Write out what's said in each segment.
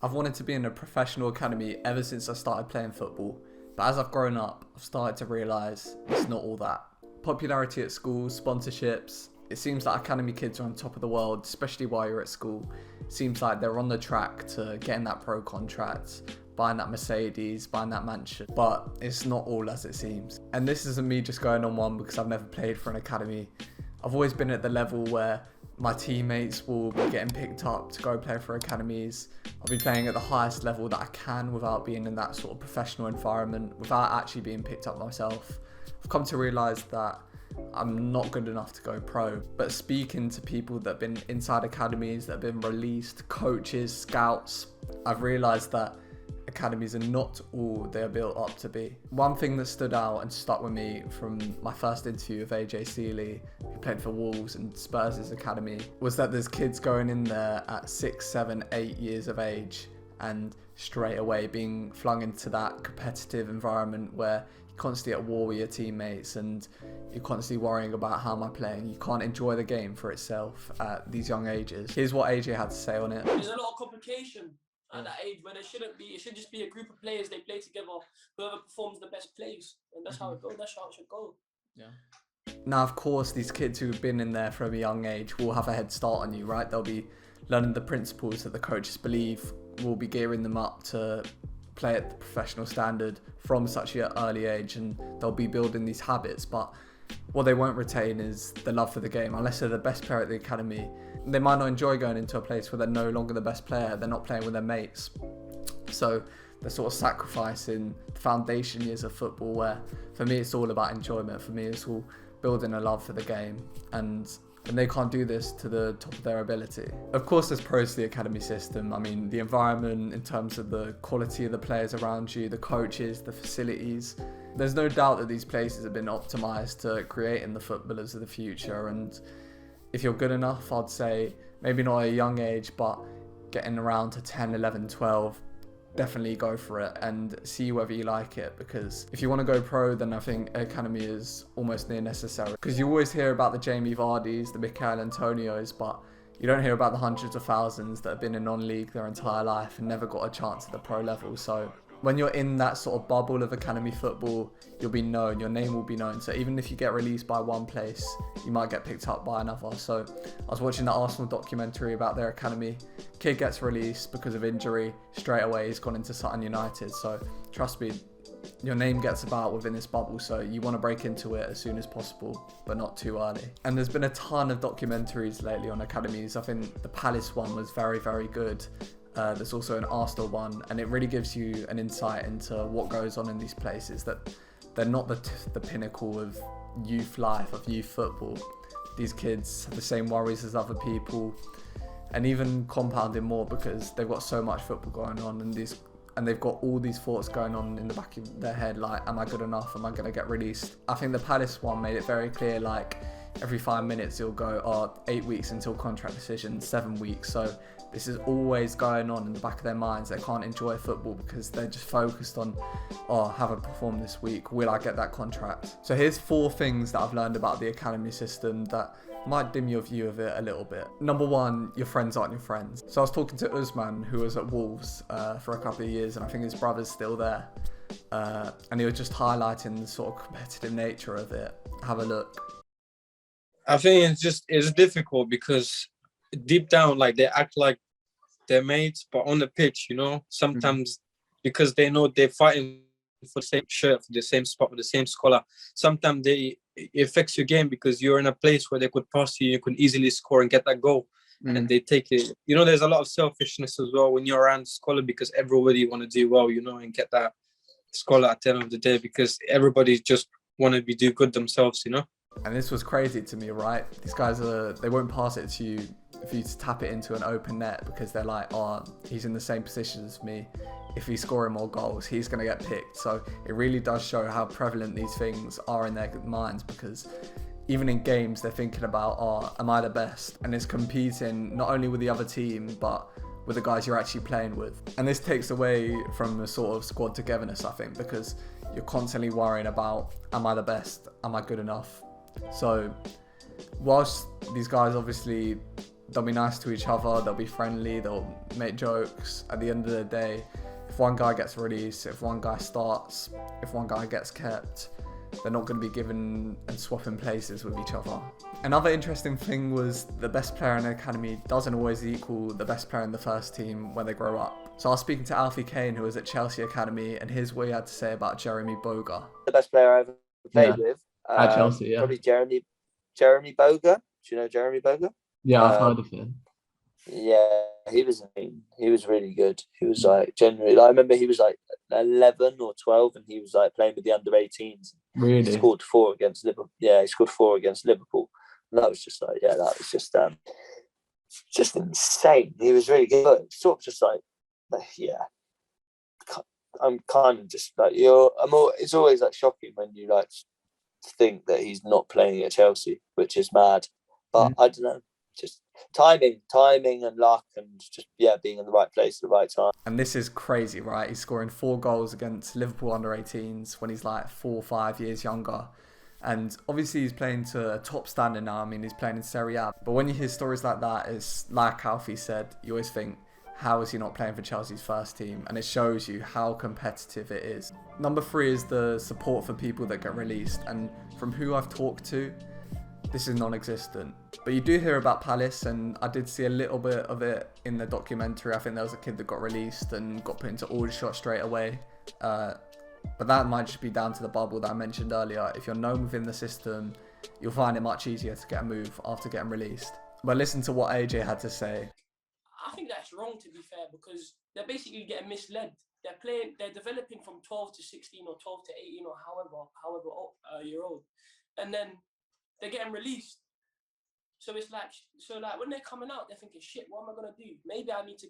I've wanted to be in a professional academy ever since I started playing football, but as I've grown up, I've started to realise it's not all that. Popularity at school, sponsorships, it seems like academy kids are on top of the world, especially while you're at school. It seems like they're on the track to getting that pro contract, buying that Mercedes, buying that mansion, but it's not all as it seems. And this isn't me just going on one because I've never played for an academy. I've always been at the level where my teammates will be getting picked up to go play for academies. I'll be playing at the highest level that I can without being in that sort of professional environment, without actually being picked up myself. I've come to realise that I'm not good enough to go pro. But speaking to people that have been inside academies, that have been released, coaches, scouts, I've realised that academies are not all they're built up to be. One thing that stood out and stuck with me from my first interview with AJ Seeley, who played for Wolves and Spurs' academy, was that there's kids going in there at 6, 7, 8 years of age and straight away being flung into that competitive environment where you're constantly at war with your teammates and you're constantly worrying about how am I playing. You can't enjoy the game for itself at these young ages. Here's what AJ had to say on it. There's a lot of complication at that age where there shouldn't be. It should just be a group of players, they play together, whoever performs the best plays, and that's how it goes. That's how it should go. Now, of course, these kids who've been in there from a young age will have a head start on you, right? They'll be learning the principles that the coaches believe will be gearing them up to play at the professional standard from such an early age, and they'll be building these habits. But what they won't retain is the love for the game. Unless they're the best player at the academy, they might not enjoy going into a place where they're no longer the best player. They're not playing with their mates. So they're sort of sacrificing the foundation years of football, where for me it's all about enjoyment. For me it's all building a love for the game, and they can't do this to the top of their ability. Of course there's pros to the academy system. I mean, the environment in terms of the quality of the players around you, the coaches, the facilities. There's no doubt that these places have been optimised to creating the footballers of the future, and if you're good enough, I'd say maybe not at a young age, but getting around to 10, 11, 12, definitely go for it and see whether you like it, because if you want to go pro, then I think academy is almost near necessary, because you always hear about the Jamie Vardys, the Michael Antonios, but you don't hear about the hundreds of thousands that have been in non-league their entire life and never got a chance at the pro level. So when you're in that sort of bubble of academy football, you'll be known, your name will be known. So even if you get released by one place, you might get picked up by another. So I was watching the Arsenal documentary about their academy. Kid gets released because of injury, straight away he's gone into Sutton United. So trust me, your name gets about within this bubble, so you want to break into it as soon as possible, but not too early. And there's been a ton of documentaries lately on academies. I think the Palace one was very, very good. There's also an Arsenal one, and it really gives you an insight into what goes on in these places, that they're not the pinnacle of youth life, of youth football. These kids have the same worries as other people, and even compounding more because they've got so much football going on, and they've got all these thoughts going on in the back of their head, like, am I good enough? Am I going to get released? I think the Palace one made it very clear, like, every 5 minutes you'll go, 8 weeks until contract decision, 7 weeks. So this is always going on in the back of their minds. They can't enjoy football because they're just focused on, have I performed this week? Will I get that contract? So here's 4 things that I've learned about the academy system that might dim your view of it a little bit. Number 1, your friends aren't your friends. So I was talking to Usman, who was at Wolves for a couple of years, and I think his brother's still there. And he was just highlighting the sort of competitive nature of it. Have a look. I think it's difficult because deep down, like, they act like they're mates, but on the pitch, sometimes because they know they're fighting for the same shirt, for the same spot, for the same scholar, sometimes it affects your game because you're in a place where they could pass you can easily score and get that goal. And they take it. There's a lot of selfishness as well when you're around scholar, because everybody want to do well, and get that scholar at the end of the day, because everybody just want to do good themselves, And this was crazy to me, right? These guys they won't pass it to you for you to tap it into an open net, because they're like, he's in the same position as me. If he's scoring more goals, he's going to get picked. So it really does show how prevalent these things are in their minds, because even in games, they're thinking about, am I the best? And it's competing not only with the other team, but with the guys you're actually playing with. And this takes away from the sort of squad togetherness, I think, because you're constantly worrying about, am I the best? Am I good enough? So whilst these guys obviously they'll be nice to each other, they'll be friendly, they'll make jokes. At the end of the day, if one guy gets released, if one guy starts, if one guy gets kept, they're not going to be given and swapping places with each other. Another interesting thing was the best player in the academy doesn't always equal the best player in the first team when they grow up. So I was speaking to Alfie Kane, who was at Chelsea Academy, and here's what he had to say about Jeremy Boga. The best player I ever played with. At Chelsea, yeah. Probably Jeremy Boga. Do you know Jeremy Boga? Yeah, I've heard of him. Yeah, he was really good. He was like generally. I remember he was like 11 or 12, and he was like playing with the under-18s. Really? He scored 4 against Liverpool. Yeah, he scored 4 against Liverpool. And that was just like, that was just insane. He was really good. Sort of just like, I'm kind of just like it's always like shocking when you like think that he's not playing at Chelsea, which is mad. But I don't know, just timing and luck, and just being in the right place at the right time. And this is crazy, right? He's scoring 4 goals against Liverpool under-18s when he's like 4 or 5 years younger. And obviously he's playing to a top standard now. I mean, he's playing in Serie A. But when you hear stories like that, it's like Alfie said, you always think, how is he not playing for Chelsea's first team? And it shows you how competitive it is. Number 3 is the support for people that get released. And from who I've talked to, this is non-existent. But you do hear about Palace, and I did see a little bit of it in the documentary. I think there was a kid that got released and got put into Aldershot straight away. But that might just be down to the bubble that I mentioned earlier. If you're known within the system, you'll find it much easier to get a move after getting released. But listen to what AJ had to say. I think that's wrong, to be fair, because they're basically getting misled. They're developing from 12 to 16 or 12 to 18 or however year old, and then they're getting released. So it's like, when they're coming out, they're thinking, shit, what am I gonna do? Maybe I need to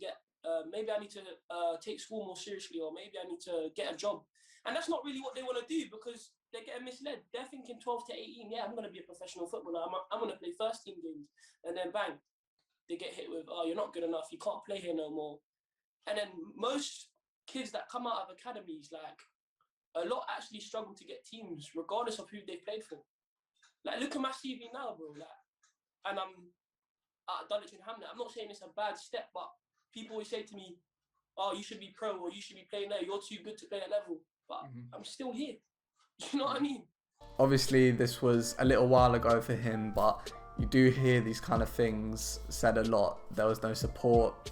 take school more seriously, or maybe I need to get a job. And that's not really what they want to do, because they're getting misled. They're thinking 12 to 18, I'm going to be a professional footballer. I'm going to play first team games. And then bang, they get hit with, you're not good enough. You can't play here no more. And then most kids that come out of academies, like, a lot actually struggle to get teams, regardless of who they've played for. Like, look at my CV now, bro. Like, and I'm at Dulwich and Hamlet. I'm not saying it's a bad step, but people always say to me, you should be pro, or you should be playing there. You're too good to play at level. But I'm still here. Do you know what I mean? Obviously, this was a little while ago for him, but you do hear these kind of things said a lot. There was no support,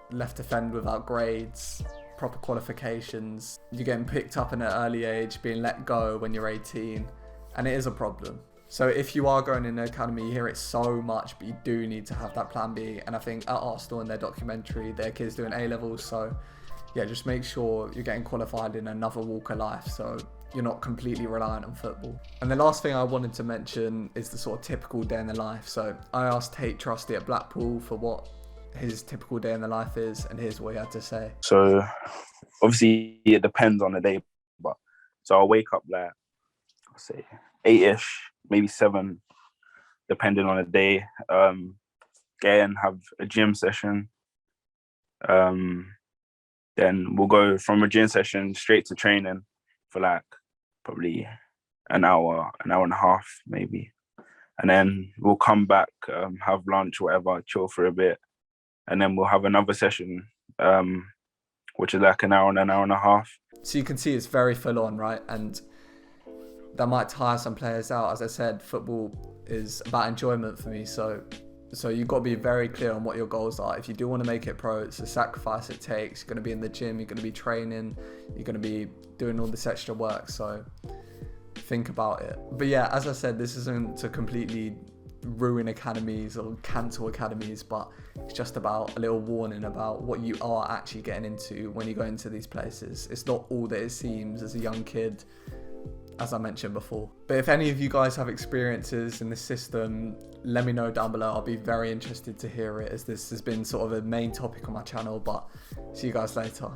left to fend without grades, proper qualifications. You're getting picked up in an early age, being let go when you're 18, and it is a problem. So if you are going in an academy, you hear it so much, but you do need to have that plan B. And I think at Arsenal, in their documentary, their kids doing A-levels, so just make sure you're getting qualified in another walk of life, so you're not completely reliant on football. And the last thing I wanted to mention is the sort of typical day in the life. So I asked Tate Trusty at Blackpool for what his typical day in the life is, and here's what he had to say. So obviously it depends on the day, but so I'll wake up like, I'll say 8ish, maybe 7, depending on the day. Get in, have a gym session. Then we'll go from a gym session straight to training for like probably an hour and a half maybe. And then we'll come back, have lunch, whatever, chill for a bit. And then we'll have another session, which is like an hour and a half. So you can see it's very full on, right? And that might tire some players out. As I said, football is about enjoyment for me. So you've got to be very clear on what your goals are. If you do want to make it pro, it's a sacrifice it takes. You're going to be in the gym, you're going to be training, you're going to be doing all this extra work. So think about it. But yeah, as I said, this isn't to completely ruin academies or cancel academies, but it's just about a little warning about what you are actually getting into when you go into these places. It's not all that it seems as a young kid, as I mentioned before. But if any of you guys have experiences in this system, let me know down below. I'll be very interested to hear it, as this has been sort of a main topic on my channel. But see you guys later.